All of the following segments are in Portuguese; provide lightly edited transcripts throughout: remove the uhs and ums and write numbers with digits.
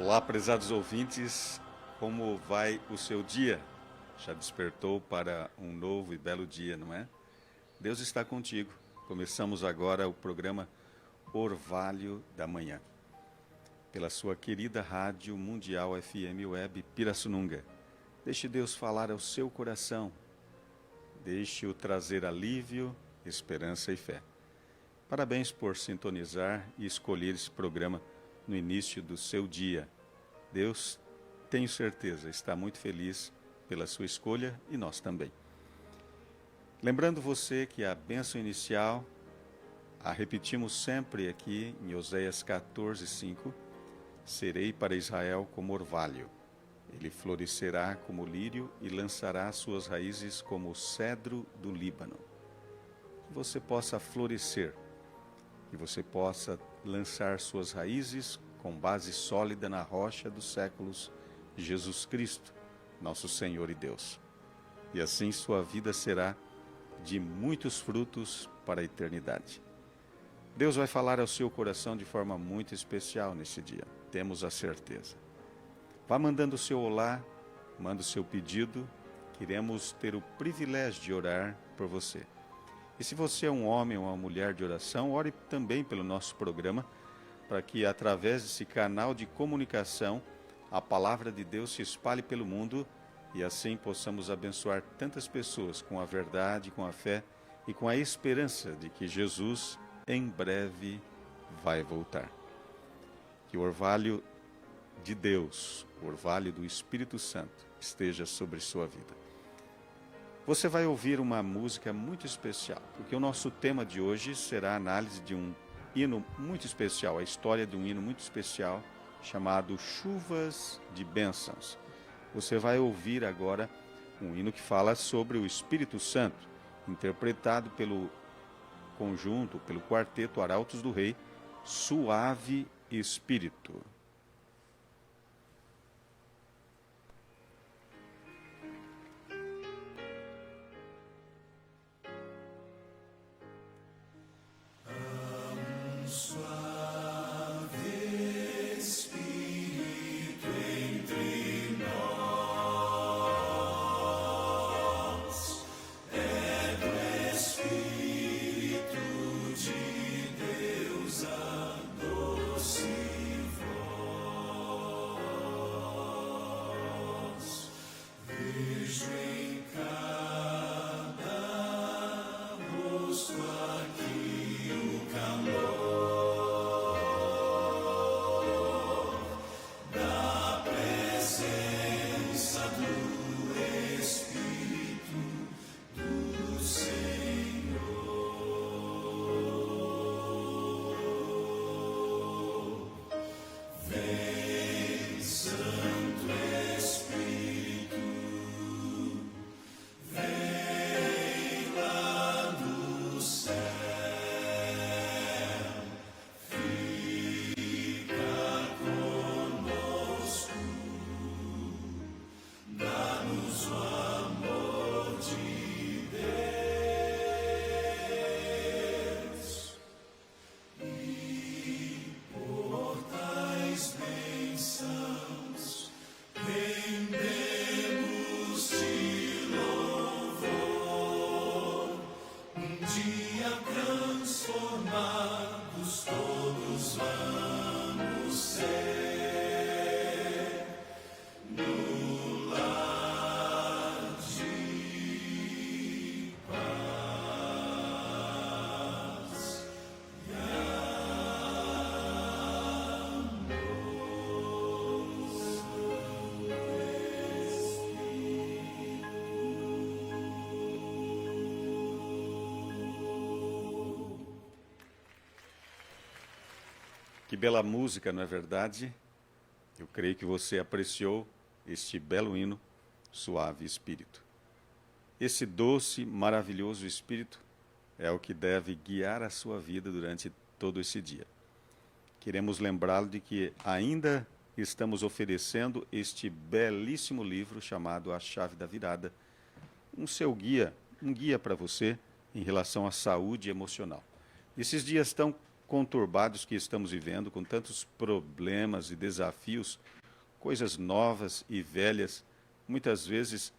Olá, prezados ouvintes, como vai o seu dia? Já despertou para um novo e belo dia, não é? Deus está contigo. Começamos agora o programa Orvalho da Manhã, pela sua querida Rádio Mundial FM Web Pirassununga. Deixe Deus falar ao seu coração. Deixe-o trazer alívio, esperança e fé. Parabéns por sintonizar e escolher esse programa no início do seu dia. Deus, tenho certeza, está muito feliz pela sua escolha e nós também. Lembrando você que a bênção inicial a repetimos sempre aqui em Oséias 14:5. Serei para Israel como orvalho. Ele florescerá como lírio e lançará suas raízes como o cedro do Líbano. Que você possa florescer, que você possa lançar suas raízes com base sólida na rocha dos séculos, Jesus Cristo, nosso Senhor e Deus. E assim sua vida será de muitos frutos para a eternidade. Deus vai falar ao seu coração de forma muito especial nesse dia, temos a certeza. Vá mandando o seu olá, manda o seu pedido, queremos ter o privilégio de orar por você. E se você é um homem ou uma mulher de oração, ore também pelo nosso programa, para que através desse canal de comunicação, a palavra de Deus se espalhe pelo mundo e assim possamos abençoar tantas pessoas com a verdade, com a fé e com a esperança de que Jesus em breve vai voltar. Que o orvalho de Deus, o orvalho do Espírito Santo, esteja sobre sua vida. Você vai ouvir uma música muito especial, porque o nosso tema de hoje será a análise de um hino muito especial, a história de um hino muito especial, chamado Chuvas de Bênçãos. Você vai ouvir agora um hino que fala sobre o Espírito Santo, interpretado pelo conjunto, pelo quarteto Arautos do Rei, Suave Espírito. Que bela música, não é verdade? Eu creio que você apreciou este belo hino, Suave Espírito. Esse doce, maravilhoso Espírito é o que deve guiar a sua vida durante todo esse dia. Queremos lembrá-lo de que ainda estamos oferecendo este belíssimo livro chamado A Chave da Virada, um guia para você em relação à saúde emocional. Esses dias tão conturbados que estamos vivendo, com tantos problemas e desafios, coisas novas e velhas, muitas vezes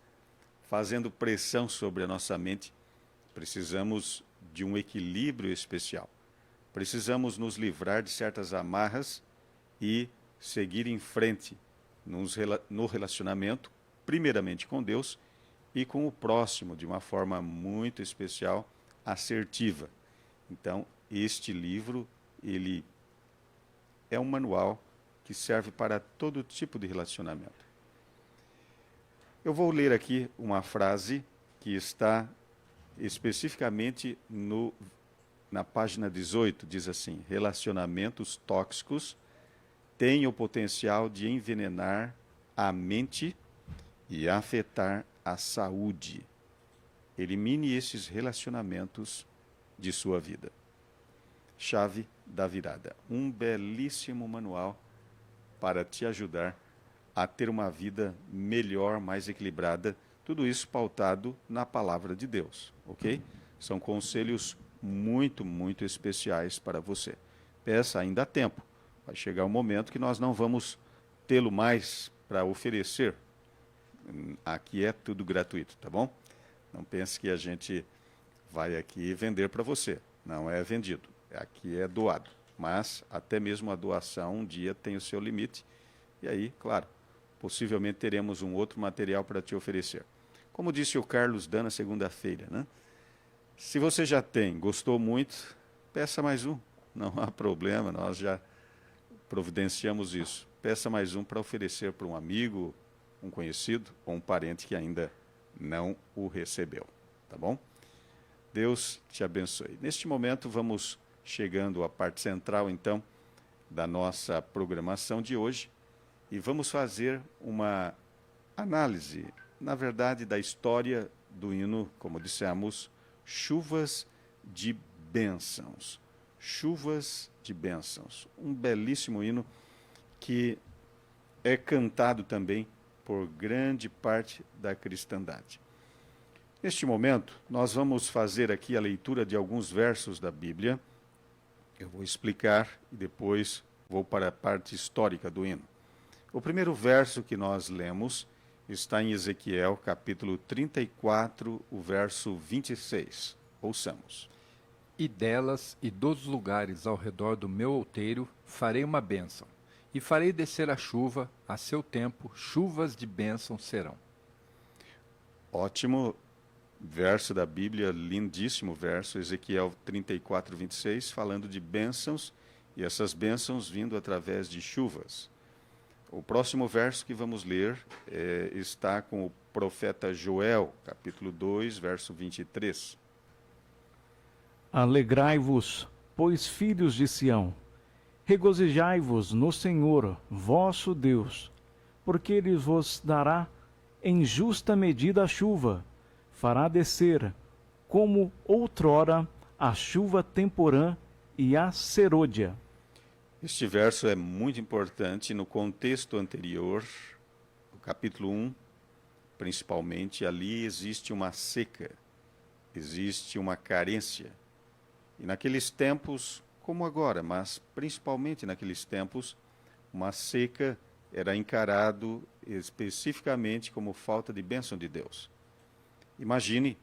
fazendo pressão sobre a nossa mente, precisamos de um equilíbrio especial. Precisamos nos livrar de certas amarras e seguir em frente no relacionamento, primeiramente com Deus e com o próximo, de uma forma muito especial, assertiva. Então, este livro, ele é um manual que serve para todo tipo de relacionamento. Eu vou ler aqui uma frase que está especificamente na página 18, diz assim: relacionamentos tóxicos têm o potencial de envenenar a mente e afetar a saúde. Elimine esses relacionamentos de sua vida. Chave da virada. Um belíssimo manual para te ajudar a ter uma vida melhor, mais equilibrada. Tudo isso pautado na palavra de Deus, ok? São conselhos muito, muito especiais para você. Peça, ainda há tempo. Vai chegar um momento que nós não vamos tê-lo mais para oferecer. Aqui é tudo gratuito, tá bom? Não pense que a gente vai aqui vender para você. Não é vendido. Aqui é doado. Mas até mesmo a doação um dia tem o seu limite. E aí, claro, possivelmente teremos um outro material para te oferecer. Como disse o Carlos Dan na segunda-feira, né? Se você já tem, gostou muito, peça mais um. Não há problema, nós já providenciamos isso. Peça mais um para oferecer para um amigo, um conhecido ou um parente que ainda não o recebeu. Tá bom? Deus te abençoe. Neste momento, vamos chegando à parte central, então, da nossa programação de hoje e vamos fazer uma análise, na verdade, da história do hino, como dissemos, Chuvas de Bênçãos. Chuvas de Bênçãos. Um belíssimo hino que é cantado também por grande parte da cristandade. Neste momento, nós vamos fazer aqui a leitura de alguns versos da Bíblia. Eu vou explicar e depois vou para a parte histórica do hino. O primeiro verso que nós lemos está em Ezequiel, capítulo 34, o verso 26. Ouçamos. E delas e dos lugares ao redor do meu outeiro farei uma bênção, e farei descer a chuva, a seu tempo, chuvas de bênção serão. Ótimo verso da Bíblia, lindíssimo verso, Ezequiel 34, 26, falando de bênçãos, e essas bênçãos vindo através de chuvas. O próximo verso que vamos ler está com o profeta Joel, capítulo 2, verso 23. Alegrai-vos, pois filhos de Sião, regozijai-vos no Senhor, vosso Deus, porque Ele vos dará em justa medida a chuva, fará descer, como outrora, a chuva temporã e a serôdia. Este verso é muito importante no contexto anterior, no capítulo 1, principalmente, ali existe uma seca, existe uma carência. E naqueles tempos, como agora, mas principalmente naqueles tempos, uma seca era encarado especificamente como falta de bênção de Deus. Imagine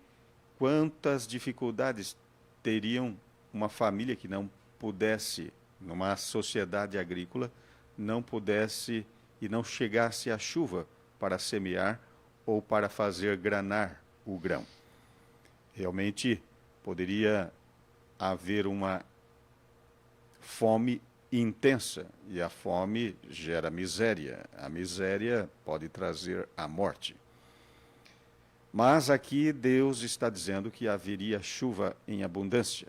quantas dificuldades teriam uma família que não pudesse, numa sociedade agrícola, não pudesse e não chegasse a chuva para semear ou para fazer granar o grão. Realmente poderia haver uma fome intensa, e a fome gera miséria. A miséria pode trazer a morte. Mas aqui Deus está dizendo que haveria chuva em abundância.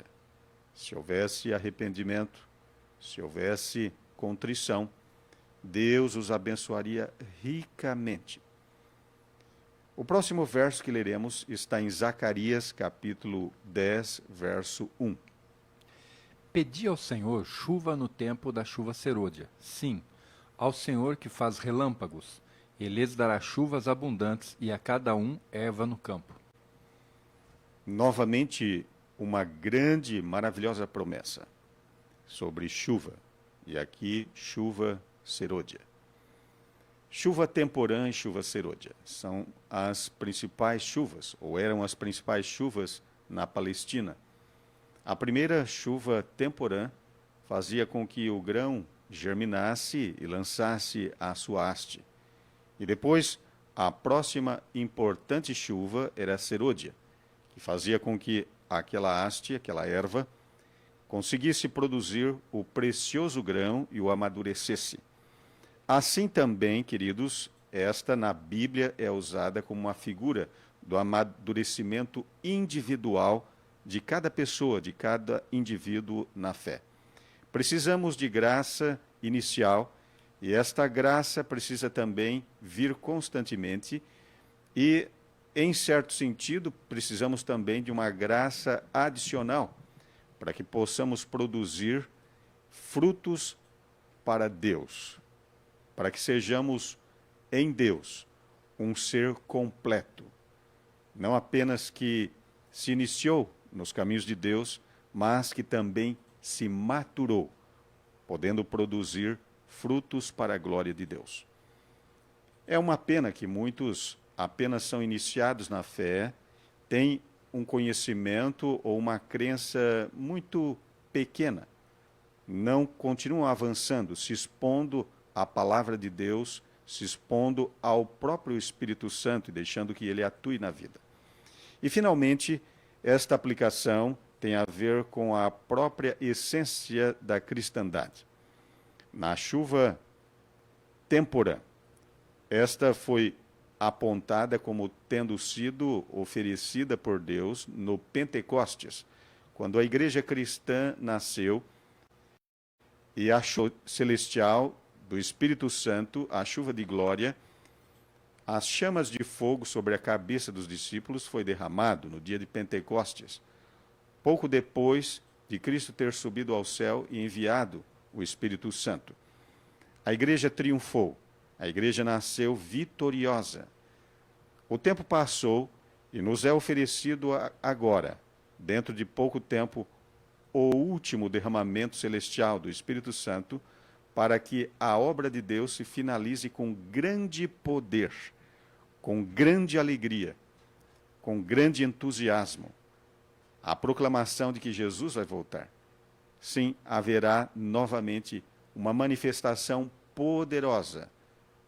Se houvesse arrependimento, se houvesse contrição, Deus os abençoaria ricamente. O próximo verso que leremos está em Zacarias, capítulo 10, verso 1. Pedi ao Senhor chuva no tempo da chuva serôdia, sim, ao Senhor que faz relâmpagos. Ele lhes dará chuvas abundantes e a cada um erva no campo. Novamente, uma grande, maravilhosa promessa. sobre chuva, e aqui chuva serôdia. Chuva temporã e chuva serôdia são as principais chuvas, ou eram as principais chuvas na Palestina. A primeira chuva temporã fazia com que o grão germinasse e lançasse a sua haste. E depois, a próxima importante chuva era a serôdia, que fazia com que aquela haste, aquela erva, conseguisse produzir o precioso grão e o amadurecesse. Assim também, queridos, esta na Bíblia é usada como uma figura do amadurecimento individual de cada pessoa, de cada indivíduo na fé. Precisamos de graça inicial e esta graça precisa também vir constantemente e, em certo sentido, precisamos também de uma graça adicional para que possamos produzir frutos para Deus, para que sejamos em Deus um ser completo, não apenas que se iniciou nos caminhos de Deus, mas que também se maturou, podendo produzir frutos para a glória de Deus. É uma pena que muitos apenas são iniciados na fé, têm um conhecimento ou uma crença muito pequena, não continuam avançando, se expondo à palavra de Deus, se expondo ao próprio Espírito Santo e deixando que ele atue na vida. E, finalmente, esta aplicação tem a ver com a própria essência da cristandade. Na chuva temporã, esta foi apontada como tendo sido oferecida por Deus no Pentecostes, quando a igreja cristã nasceu e a chuva celestial do Espírito Santo, a chuva de glória, as chamas de fogo sobre a cabeça dos discípulos foi derramado no dia de Pentecostes, pouco depois de Cristo ter subido ao céu e enviado o Espírito Santo. A igreja triunfou, a igreja nasceu vitoriosa. O tempo passou e nos é oferecido agora, dentro de pouco tempo, o último derramamento celestial do Espírito Santo, para que a obra de Deus se finalize com grande poder, com grande alegria, com grande entusiasmo. A proclamação de que Jesus vai voltar. Sim, haverá novamente uma manifestação poderosa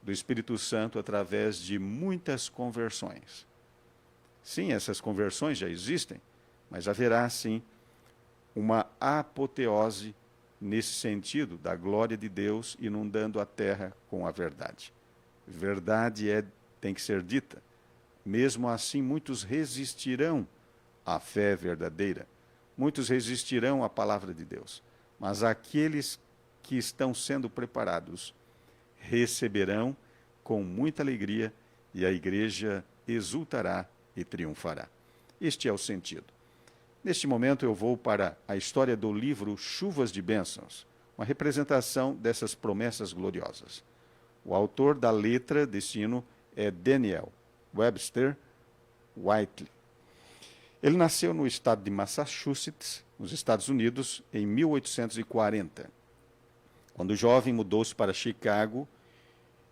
do Espírito Santo através de muitas conversões. Sim, essas conversões já existem, mas haverá, sim, uma apoteose nesse sentido da glória de Deus inundando a terra com a verdade. Verdade tem que ser dita. Mesmo assim, muitos resistirão à fé verdadeira. Muitos resistirão à palavra de Deus. Mas aqueles que estão sendo preparados receberão com muita alegria e a igreja exultará e triunfará. Este é o sentido. Neste momento eu vou para a história do livro Chuvas de Bênçãos, uma representação dessas promessas gloriosas. O autor da letra desse hino é Daniel Webster Whiteley. Ele nasceu no estado de Massachusetts, nos Estados Unidos, em 1840. Quando jovem, mudou-se para Chicago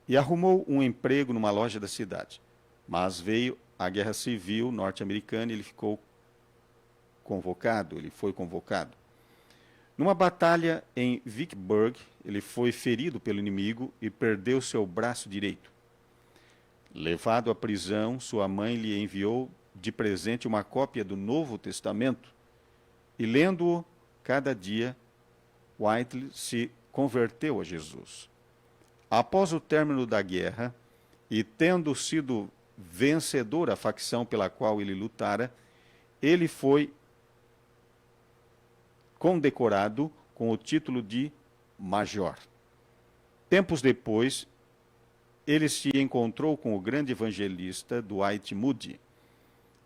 e arrumou um emprego numa loja da cidade. Mas veio a Guerra Civil norte-americana e ele foi convocado. Numa batalha em Vicksburg, ele foi ferido pelo inimigo e perdeu seu braço direito. Levado à prisão, sua mãe lhe enviou de presente uma cópia do Novo Testamento e, lendo-o cada dia, Whiteley se converteu a Jesus. Após o término da guerra e tendo sido vencedor a facção pela qual ele lutara, ele foi condecorado com o título de major. Tempos depois, ele se encontrou com o grande evangelista Dwight Moody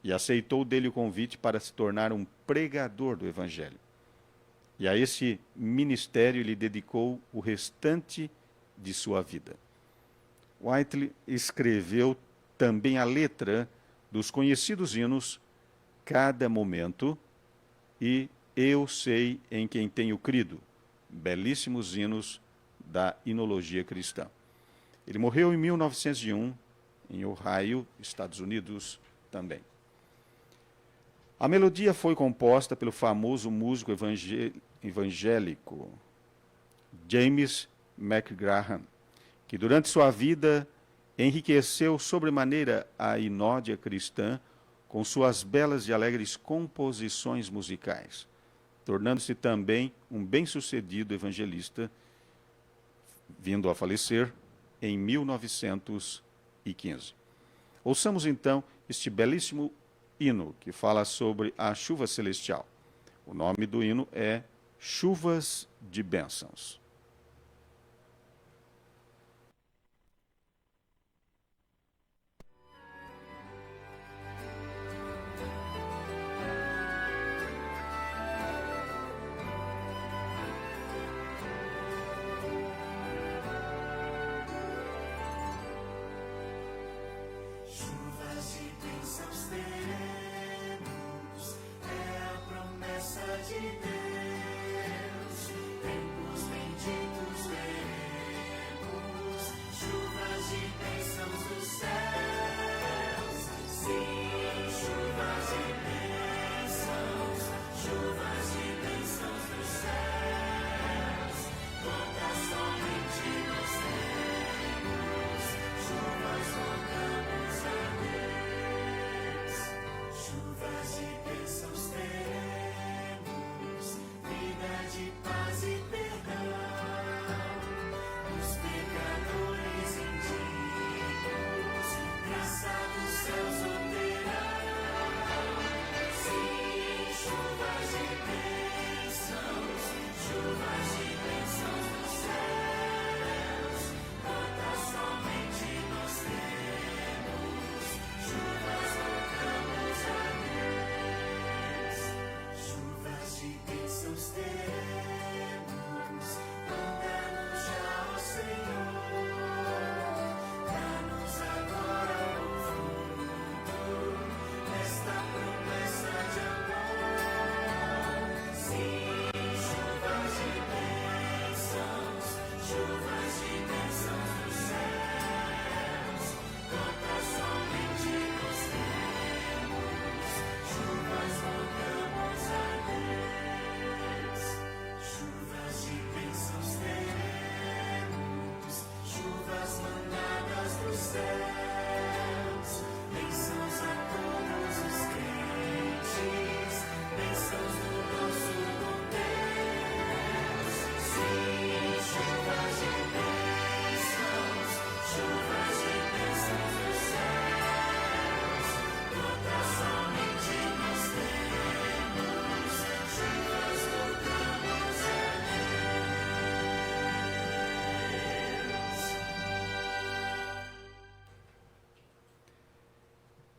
e aceitou dele o convite para se tornar um pregador do evangelho. E a esse ministério ele dedicou o restante de sua vida. Whiteley escreveu também a letra dos conhecidos hinos Cada Momento e Eu Sei em Quem Tenho Crido, belíssimos hinos da hinologia cristã. Ele morreu em 1901, em Ohio, Estados Unidos também. A melodia foi composta pelo famoso músico evangélico James McGrahan, que durante sua vida enriqueceu sobremaneira a inódia cristã com suas belas e alegres composições musicais, tornando-se também um bem-sucedido evangelista, vindo a falecer em 1915. Ouçamos então este belíssimo hino que fala sobre a chuva celestial. O nome do hino é Chuvas de Bênçãos.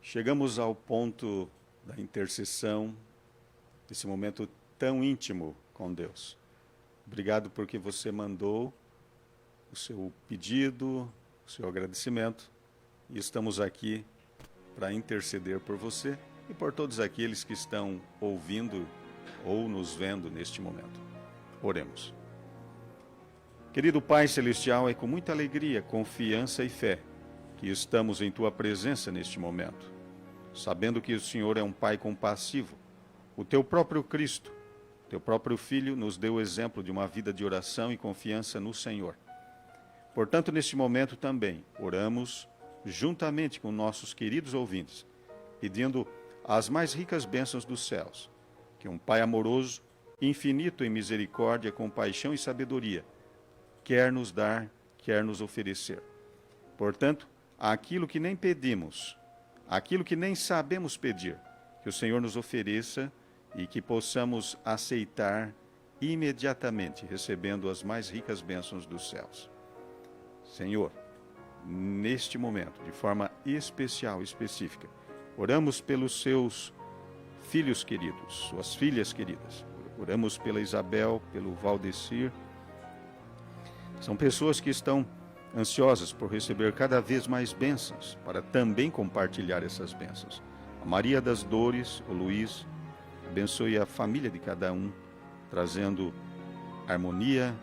Chegamos ao ponto da intercessão, desse momento tão íntimo com Deus. Obrigado porque você mandou o seu pedido, o seu agradecimento, e estamos aqui para interceder por você e por todos aqueles que estão ouvindo ou nos vendo neste momento. Oremos. Querido Pai Celestial, é com muita alegria, confiança e fé que estamos em Tua presença neste momento, sabendo que o Senhor é um Pai compassivo. O Teu próprio Cristo, Teu próprio Filho, nos deu o exemplo de uma vida de oração e confiança no Senhor. Portanto, neste momento também, oramos juntamente com nossos queridos ouvintes, pedindo as mais ricas bênçãos dos céus, que um Pai amoroso, infinito em misericórdia, compaixão e sabedoria, quer nos dar, quer nos oferecer. Portanto, aquilo que nem pedimos, aquilo que nem sabemos pedir, que o Senhor nos ofereça e que possamos aceitar imediatamente, recebendo as mais ricas bênçãos dos céus. Senhor, neste momento, de forma especial, específica, oramos pelos seus filhos queridos, suas filhas queridas. Oramos pela Isabel, pelo Valdecir. São pessoas que estão ansiosas por receber cada vez mais bênçãos, para também compartilhar essas bênçãos. A Maria das Dores, o Luiz, abençoe a família de cada um, trazendo harmonia,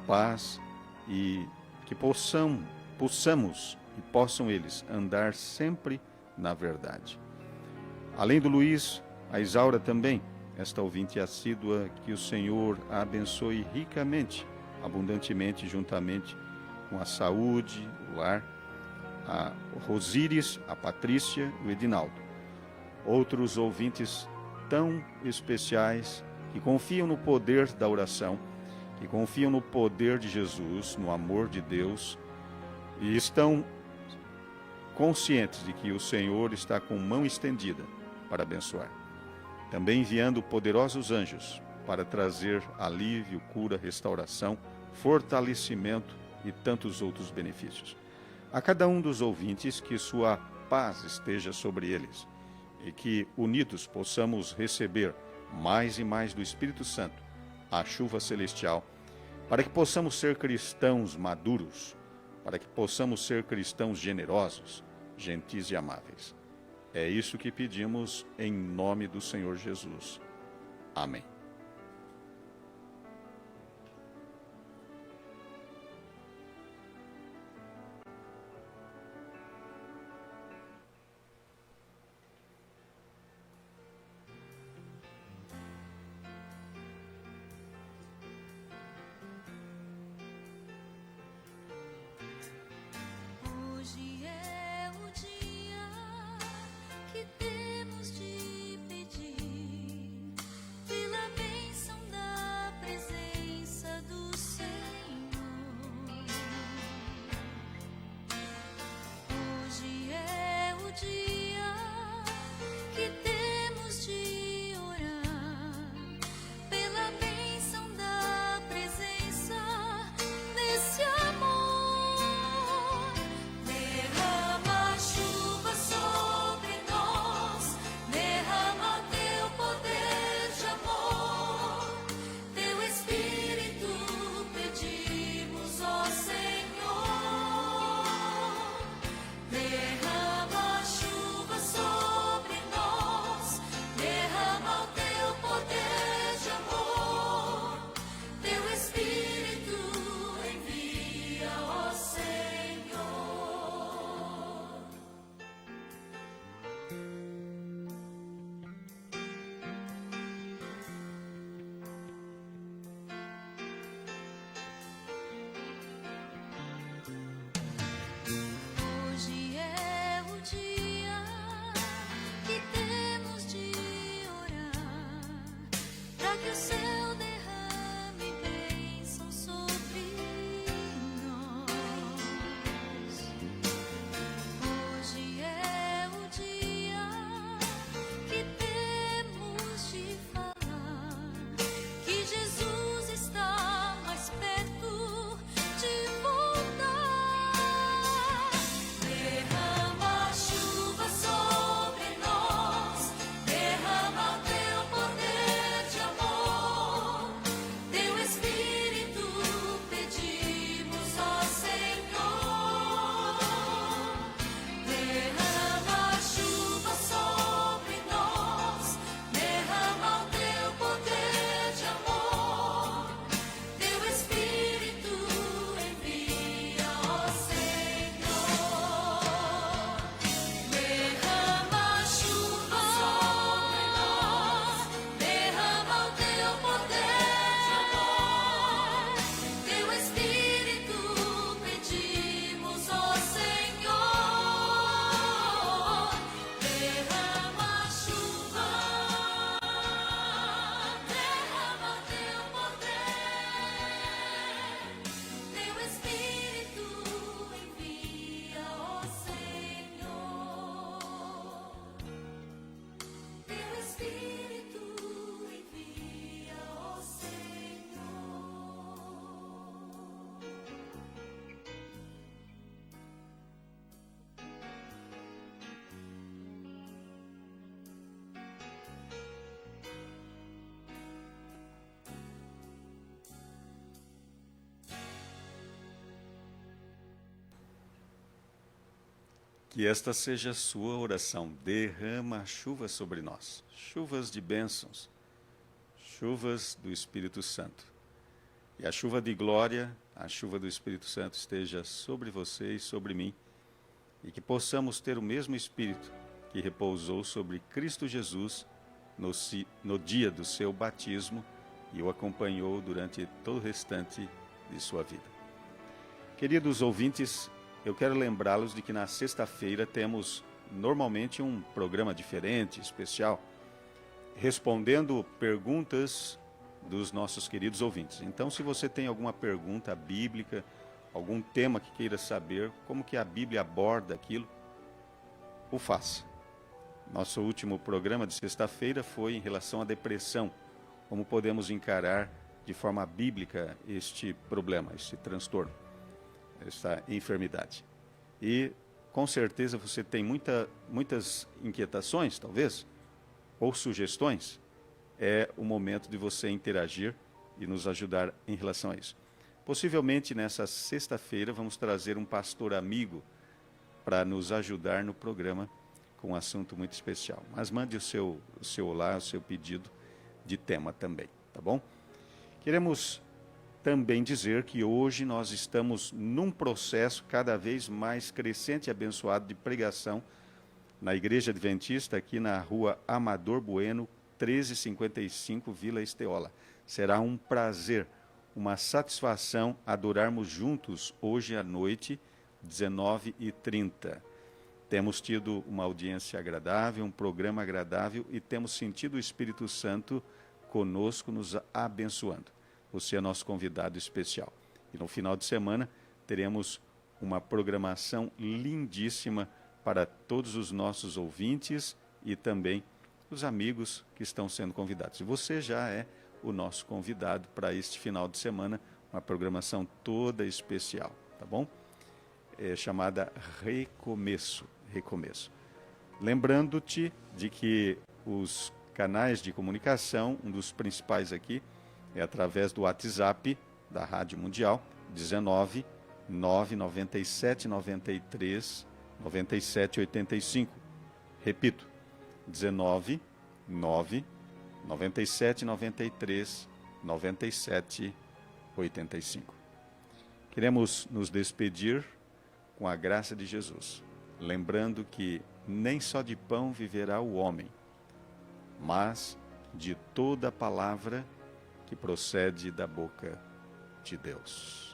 paz e que possamos e possam eles andar sempre na verdade. Além do Luiz, a Isaura também, esta ouvinte assídua, que o Senhor a abençoe ricamente, abundantemente, juntamente com a saúde, o lar, a Rosíris, a Patrícia e o Edinaldo. Outros ouvintes tão especiais que confiam no poder da oração, que confiam no poder de Jesus, no amor de Deus, e estão conscientes de que o Senhor está com mão estendida para abençoar. Também enviando poderosos anjos para trazer alívio, cura, restauração, fortalecimento e tantos outros benefícios. A cada um dos ouvintes, que sua paz esteja sobre eles e que, unidos, possamos receber mais e mais do Espírito Santo, a chuva celestial, para que possamos ser cristãos maduros, para que possamos ser cristãos generosos, gentis e amáveis. É isso que pedimos em nome do Senhor Jesus. Amém. Hoje é o dia que temos de pedir pela bênção da presença do Senhor. Hoje é o dia que temos de orar pela bênção da presença desse amor. Derrama chuva sobre nós, derrama teu poder de amor, teu Espírito pedimos, ó Senhor. Derrama chuva sobre nós, derrama o teu poder de amor, teu Espírito envia, ó Senhor. Hoje é o dia que temos de orar para que o céu derrame bênção sobre nós. Hoje é o dia que temos de falar que Jesus está mais perto de voltar. Derrama chuva sobre nós, derrama o teu poder de amor, teu Espírito pedimos, ó Senhor. Derrama chuva sobre nós, derrama o teu poder de amor, teu Espírito envia, ó Senhor. Derrama chuva sobre nós, derrama o teu poder de amor, teu Espírito pedimos, ó Senhor. Derrama chuva, derrama teu poder, teu Espírito envia, ó Senhor. Teu Espírito envia, ó Senhor. Que esta seja a sua oração. Derrama a chuva sobre nós. Chuvas de bênçãos. Chuvas do Espírito Santo. E a chuva de glória, a chuva do Espírito Santo esteja sobre você e sobre mim, e que possamos ter o mesmo Espírito que repousou sobre Cristo Jesus no dia do seu batismo e o acompanhou durante todo o restante de sua vida. Queridos ouvintes, eu quero lembrá-los de que na sexta-feira temos normalmente um programa diferente, especial, respondendo perguntas dos nossos queridos ouvintes. Então, se você tem alguma pergunta bíblica, algum tema que queira saber, como que a Bíblia aborda aquilo, o faça. Nosso último programa de sexta-feira foi em relação à depressão, como podemos encarar de forma bíblica este problema, este transtorno, esta enfermidade. E com certeza você tem muitas inquietações, talvez, ou sugestões. É o momento de você interagir e nos ajudar em relação a isso. Possivelmente nessa sexta-feira vamos trazer um pastor amigo para nos ajudar no programa com um assunto muito especial. Mas mande o seu olá, o seu pedido de tema também, tá bom? Queremos também dizer que hoje nós estamos num processo cada vez mais crescente e abençoado de pregação na Igreja Adventista, aqui na rua Amador Bueno, 1355, Vila Esteola. Será um prazer, uma satisfação adorarmos juntos hoje à noite, 19h30. Temos tido uma audiência agradável, um programa agradável e temos sentido o Espírito Santo conosco, nos abençoando. Você é nosso convidado especial. E no final de semana teremos uma programação lindíssima para todos os nossos ouvintes e também os amigos que estão sendo convidados. E você já é o nosso convidado para este final de semana, uma programação toda especial, tá bom? É chamada Recomeço. Lembrando-te de que os canais de comunicação, um dos principais aqui, é através do WhatsApp da Rádio Mundial, 19 997 93 97 85. Repito, 19 9 97 93 97 85. Queremos nos despedir com a graça de Jesus, lembrando que nem só de pão viverá o homem, mas de toda a palavra que procede da boca de Deus.